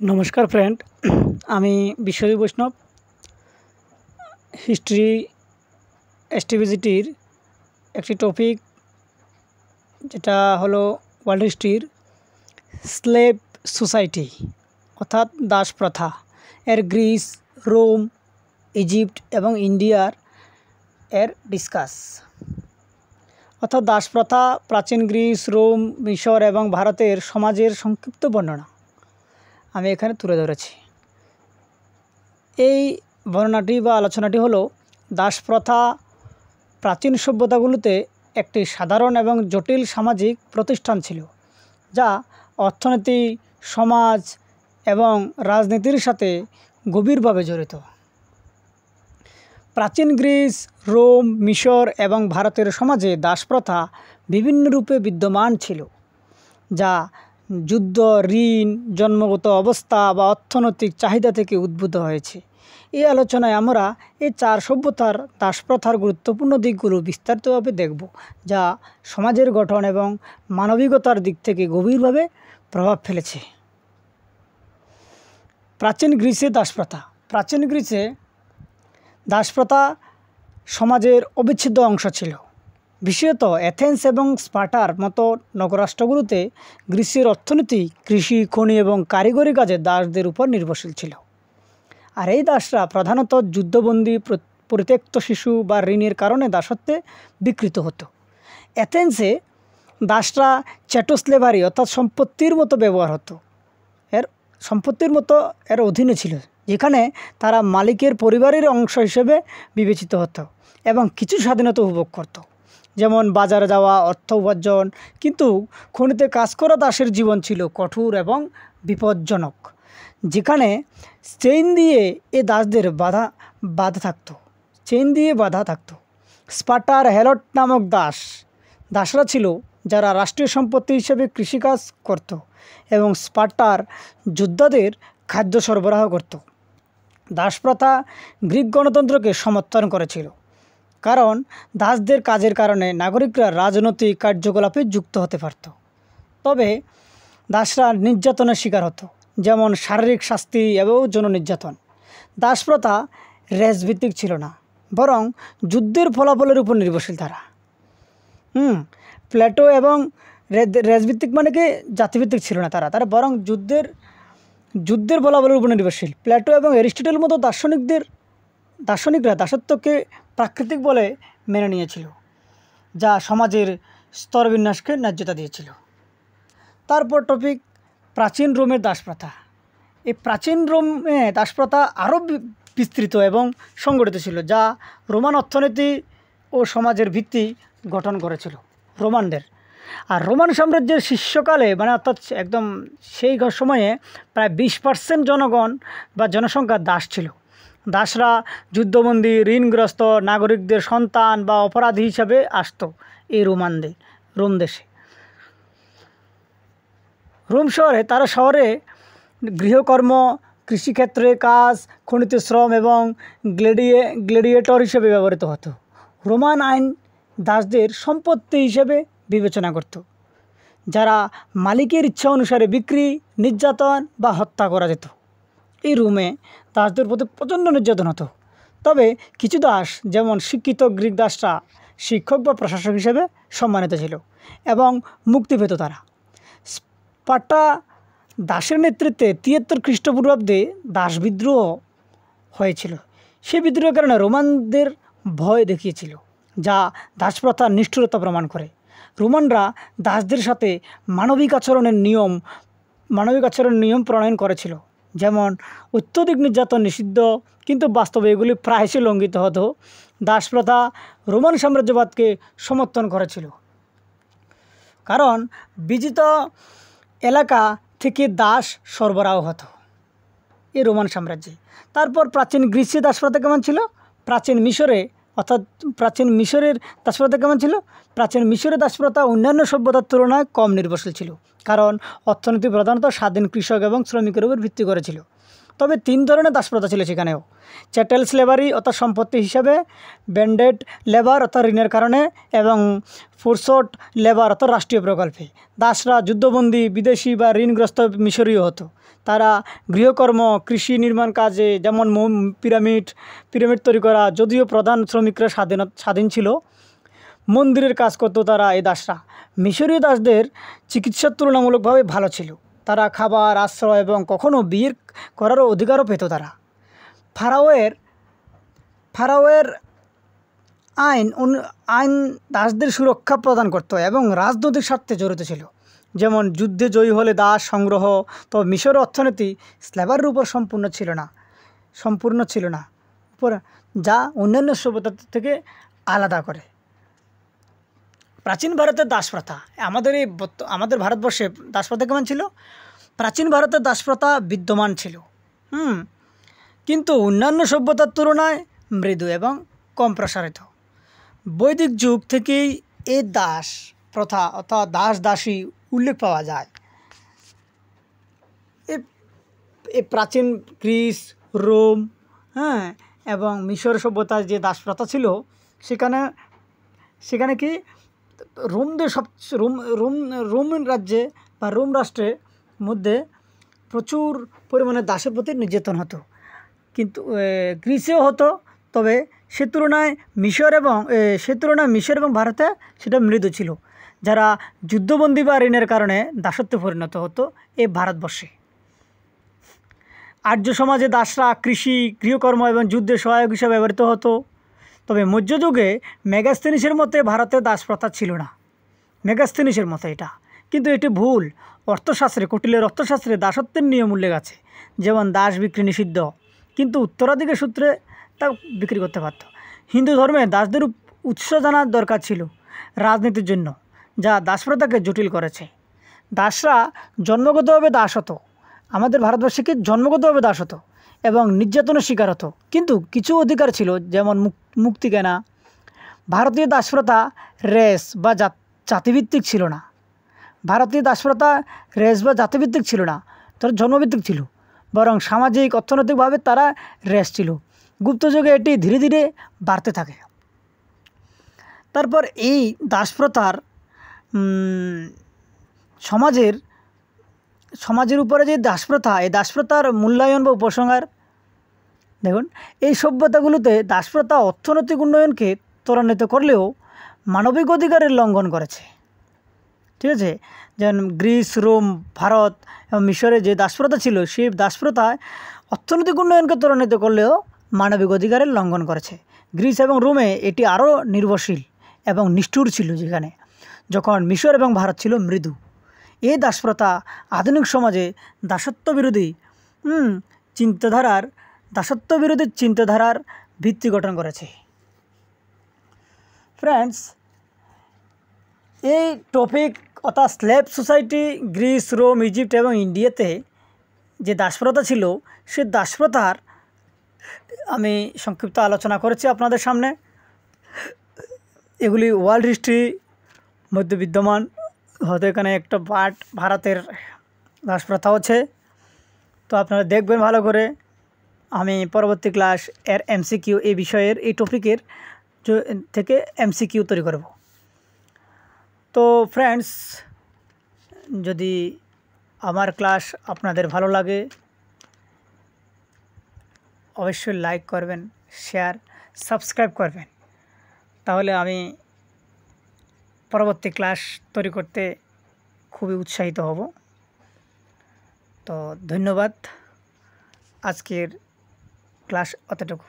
नमस्कार फ्रेंड आमी विश्वजीत वैष्णव हिस्ट्री एसटीविजिटिर एक टपिक जेटा हलो वर्ल्ड हिस्ट्रीर स्लेव सोसाइटी अर्थात दास प्रथा एर ग्रीस रोम इजिप्ट एवं इंडियार एर डिसकास अर्थात दास प्रथा प्राचीन ग्रीस रोम मिशर एवं भारतेर समाजेर संक्षिप्त वर्णना आमी एखाने तुले धरेছি। এই বর্ণনাটি বা আলোচনাটি হলো দাস প্রথা প্রাচীন সভ্যতাগুলোতে একটি সাধারণ এবং জটিল সামাজিক প্রতিষ্ঠান ছিল যা অর্থনীতি সমাজ এবং রাজনীতির সাথে গভীরভাবে জড়িত। প্রাচীন গ্রিস রোম মিশর এবং ভারতের সমাজে দাস প্রথা বিভিন্ন রূপে বিদ্যমান ছিল যা যুদ্ধ ঋণ জন্মগত অবস্থা বা অর্থনৈতিক চাহিদা থেকে উদ্ভূত হয়েছে। এই আলোচনায় আমরা এই চার সভ্যতার দাস প্রথার গুরুত্বপূর্ণ দিকগুলো বিস্তারিতভাবে দেখব যা সমাজের গঠন এবং মানবিকতার দিক থেকে গভীরভাবে প্রভাব ফেলেছে। প্রাচীন গ্রিসে দাস প্রথা। প্রাচীন গ্রিসে দাস প্রথা সমাজের অবিচ্ছেদ্য অংশ ছিল। বিশেষত এথেন্স এবং স্পার্টার মতো নগরাষ্ট্রগুলোতে গ্রিসের অর্থনীতি কৃষি খনি এবং কারিগরি কাজে দাসদের উপর নির্ভরশীল ছিল। আর এই দাসরা প্রধানত যুদ্ধবন্দী পরিত্যক্ত শিশু বা ঋণের কারণে দাসত্বে বিকৃত হতো। এথেন্সে দাসরা চ্যাটো স্লেভারি অর্থাৎ সম্পত্তির মতো ব্যবহার হতো, সম্পত্তির মতো এর অধীনে ছিল, যেখানে তারা মালিকের পরিবারের অংশ হিসেবে বিবেচিত হতো এবং কিছু স্বাধীনতা উপভোগ করত, যেমন বাজারে যাওয়া অর্থ উপার্জন। কিন্তু খনিতে কাজ করা দাসের জীবন ছিল কঠোর এবং বিপজ্জনক, যেখানে চেইন দিয়ে এ দাসদের বাধা থাকতো। স্পার্টার হেলট নামক দাসরা ছিল যারা রাষ্ট্রীয় সম্পত্তি হিসেবে কৃষিকাজ করত এবং স্পার্টার যোদ্ধাদের খাদ্য সরবরাহ করত। দাস প্রথা গ্রিক গণতন্ত্রকে সমর্থন করেছিল, কারণ দাসদের কাজের কারণে নাগরিকরা রাজনৈতিক কার্যকলাপে যুক্ত হতে পারত। তবে দাসরা নির্যাতনের শিকার হতো, যেমন শারীরিক শাস্তি এবং যৌন নির্যাতন। দাস প্রথা রেসভিত্তিক ছিল না, বরং যুদ্ধের ফলাফলের উপর নির্ভরশীল। প্লেটো এবং রেসভিত্তিক মানে কি জাতিভিত্তিক ছিল না, তারা বরং যুদ্ধের ফলাফলের উপর নির্ভরশীল। প্লেটো এবং অ্যারিস্টটলের মতো দার্শনিকরা দাসত্বকে প্রাকৃতিক বলে মেনে নিয়েছিল, যা সমাজের স্তরবিন্যাসকে ন্যায্যতা দিয়েছিল। তারপর টপিক প্রাচীন রোমের দাস প্রথা। এই প্রাচীন রোমে দাস প্রথা আরও বিস্তৃত এবং সংগঠিত ছিল, যা রোমান অর্থনীতি ও সমাজের ভিত্তি গঠন করেছিল রোমানদের। আর রোমান সাম্রাজ্যের শীর্ষকালে অর্থাৎ একদম সেই সময়ে প্রায় 20% জনগণ বা জনসংখ্যা দাস ছিল। দাসরা যুদ্ধবন্দী ঋণগ্রস্ত নাগরিকদের সন্তান বা অপরাধী হিসাবে আসত এই রোম দেশে। রোম শহরে তারা গৃহকর্ম কৃষিক্ষেত্রে কাজ খনিতে শ্রম এবং গ্ল্যাডিয়েটর হিসেবে ব্যবহৃত হতো। রোমান আইন দাসদের সম্পত্তি হিসেবে বিবেচনা করত, যারা মালিকের ইচ্ছা অনুসারে বিক্রি নির্যাতন বা হত্যা করা যেত। এই রোমে দাসদের প্রতি প্রচণ্ড নির্যাতন হতো। তবে কিছু দাস, যেমন শিক্ষিত গ্রিক দাসরা শিক্ষক বা প্রশাসক হিসেবে সম্মানিত ছিল এবং মুক্তি পেত তারা। স্পার্টা দাসের নেতৃত্বে 73 খ্রিস্টপূর্বাব্দে দাস বিদ্রোহ হয়েছিল। সেই বিদ্রোহের কারণে রোমানদের ভয় দেখিয়েছিল, যা দাস প্রথার নিষ্ঠুরতা প্রমাণ করে। রোমানরা দাসদের সাথে মানবিক আচরণের নিয়ম প্রণয়ন করেছিল, যেমন অত্যধিক নির্যাতন নিষিদ্ধ, কিন্তু বাস্তবে এগুলি প্রায়শই লঙ্ঘিত হতো। দাস প্রথা রোমান সাম্রাজ্যবাদকে সমর্থন করেছিল, কারণ বিজিত এলাকা থেকে দাস সরবরাহ হতো এই রোমান সাম্রাজ্যে। তারপর প্রাচীন গ্রিসে দাস প্রথা কেমন ছিল? প্রাচীন মিশরের দাস প্রথা কেমন ছিল? প্রাচীন মিশরের দাস প্রথা অন্যান্য সভ্যতার তুলনায় কম নির্ভরশীল ছিল, কারণ অর্থনীতি প্রধানত স্বাধীন কৃষক এবং শ্রমিকের উপর ভিত্তি করেছিল। তবে 3 ধরনের দাস প্রথা ছিল সেখানেও। চ্যাটেল স্লেভারি অর্থাৎ সম্পত্তি হিসাবে, ব্যান্ডেড লেবার অর্থাৎ ঋণের কারণে, এবং ফোর্সড লেবার অর্থাৎ রাষ্ট্রীয় প্রকল্পে। দাসরা যুদ্ধবন্দী বিদেশি বা ঋণগ্রস্ত মিশরীয় হতো। তারা গৃহকর্ম, কৃষি নির্মাণ কাজে, যেমন পিরামিড তৈরি করা, যদিও প্রধান শ্রমিকরা স্বাধীন ছিল, মন্দিরের কাজ করতো তারা এই দাসরা। মিশরীয় দাসদের চিকিৎসা তুলনামূলকভাবে ভালো ছিল। তারা খাবার, আশ্রয় এবং কখনও বিয়ে করারও অধিকারও পেত তারা। ফারাওয়ের আইন দাসদের সুরক্ষা প্রদান করত এবং রাজনৈতিক স্বার্থে জড়িত ছিল, যেমন যুদ্ধে জয়ী হলে দাস সংগ্রহ। তবে মিশরের অর্থনীতি স্ল্যাভারির উপর সম্পূর্ণ ছিল না, যা অন্যান্য সভ্যতা থেকে আলাদা করে। প্রাচীন ভারতের দাসপ্রথা, আমাদের ভারতবর্ষে দাসপ্রথা কেমন ছিল? প্রাচীন ভারতের দাসপ্রথা বিদ্যমান ছিল, কিন্তু অন্যান্য সভ্যতার তুলনায় মৃদু এবং কম প্রসারিত। বৈদিক যুগ থেকেই এই দাস প্রথা অর্থাৎ দাসী উল্লেখ পাওয়া যায়। এই প্রাচীন গ্রিস, রোম, এবং মিশর সভ্যতার যে দাস প্রথা ছিল, সেখানে কি রোম রাজ্যে বা রোম রাষ্ট্রের মধ্যে প্রচুর পরিমাণে দাসের প্রতি নির্যাতন হতো, কিন্তু গ্রিসেও হতো। তবে সে তুলনায় মিশর এবং ভারতে সেটা মৃদু ছিল, যারা যুদ্ধবন্দী বা ঋণের কারণে দাসত্বে পরিণত হতো এই ভারতবর্ষে। আর্য সমাজে দাসরা কৃষি, গৃহকর্ম এবং যুদ্ধে সহায়ক হিসেবে ব্যবহৃত হতো। তবে মধ্যযুগে মেগাস্থেনিসের মতে ভারতে দাস প্রথা ছিল না। মেগাস্থেনিসের মতে এটা, কিন্তু এটি ভুল। কুটিলের অর্থশাস্ত্রে দাসত্বের নিয়ম উল্লেখ আছে, যেমন দাস বিক্রি নিষিদ্ধ, কিন্তু উত্তরাধিকার সূত্রে তা বিক্রি করতে পারত। হিন্দু ধর্মে দাসদের উৎস জানার দরকার ছিল রাজনীতির জন্য, যা দাসপ্রথাকে জটিল করেছে। দাসরা জন্মগতভাবে দাস হতো, আমাদের ভারতবর্ষে কি জন্মগতভাবে দাস হতো এবং নির্যাতনের শিকার হতো, কিন্তু কিছু অধিকার ছিল, যেমন মুক্তি কেনা। ভারতীয় দাসপ্রথা রেস বা জাতিভিত্তিক ছিল না। তারা জন্মভিত্তিক ছিল, বরং সামাজিক, অর্থনৈতিকভাবে তারা রেস ছিল। গুপ্ত যুগে এটি ধীরে ধীরে বাড়তে থাকে। তারপর এই দাসপ্রথার সমাজের উপরে যে দাসপ্রথা, এই দাসপ্রথার মূল্যায়ন বা উপসংহার দেখুন। এই সভ্যতাগুলোতে দাসপ্রথা অর্থনৈতিক উন্নয়নকে ত্বরান্বিত করলেও মানবিক অধিকারের লঙ্ঘন করেছে, ঠিক আছে। যেমন গ্রিস, রোম, ভারত এবং মিশরে যে দাসপ্রথা ছিল, সেই দাসপ্রথায় অর্থনৈতিক উন্নয়নকে ত্বরান্বিত করলেও মানবিক অধিকারের লঙ্ঘন করেছে। গ্রিস এবং রোমে এটি আরও নির্ভরশীল এবং নিষ্ঠুর ছিল, যখন মিশর এবং ভারত ছিল মৃদু। এই দাসপ্রথা আধুনিক সমাজে দাসত্ব বিরোধী চিন্তাধারার ভিত্তি গঠন করেছে। ফ্রেন্ডস, এই টপিক অর্থাৎ slave society, Greece, Rome, Egypt এবং ইন্ডিয়াতে যে দাসপ্রথা ছিল, সে দাসপ্রথার আমি সংক্ষিপ্ত আলোচনা করেছি আপনাদের সামনে। এগুলি ওয়ার্ল্ড হিস্ট্রি মধ্যে বিদ্যমান, হয়তো এখানে একটা পার্ট ভারতের দাসপ্রথা আছে, তো আপনারা দেখবেন ভালো করে। আমি পরবর্তী ক্লাস এর এমসিকিউ, এই বিষয়ের, এই টপিকের থেকে এমসিকিউ তৈরি করব। তো ফ্রেন্ডস, যদি আমার ক্লাস আপনাদের ভালো লাগে, অবশ্যই লাইক করবেন, শেয়ার, সাবস্ক্রাইব করবেন, তাহলে আমি পরবর্তী ক্লাস তৈরি করতে খুবই উৎসাহিত হব। তো ধন্যবাদ, আজকের ক্লাস অতটুকু।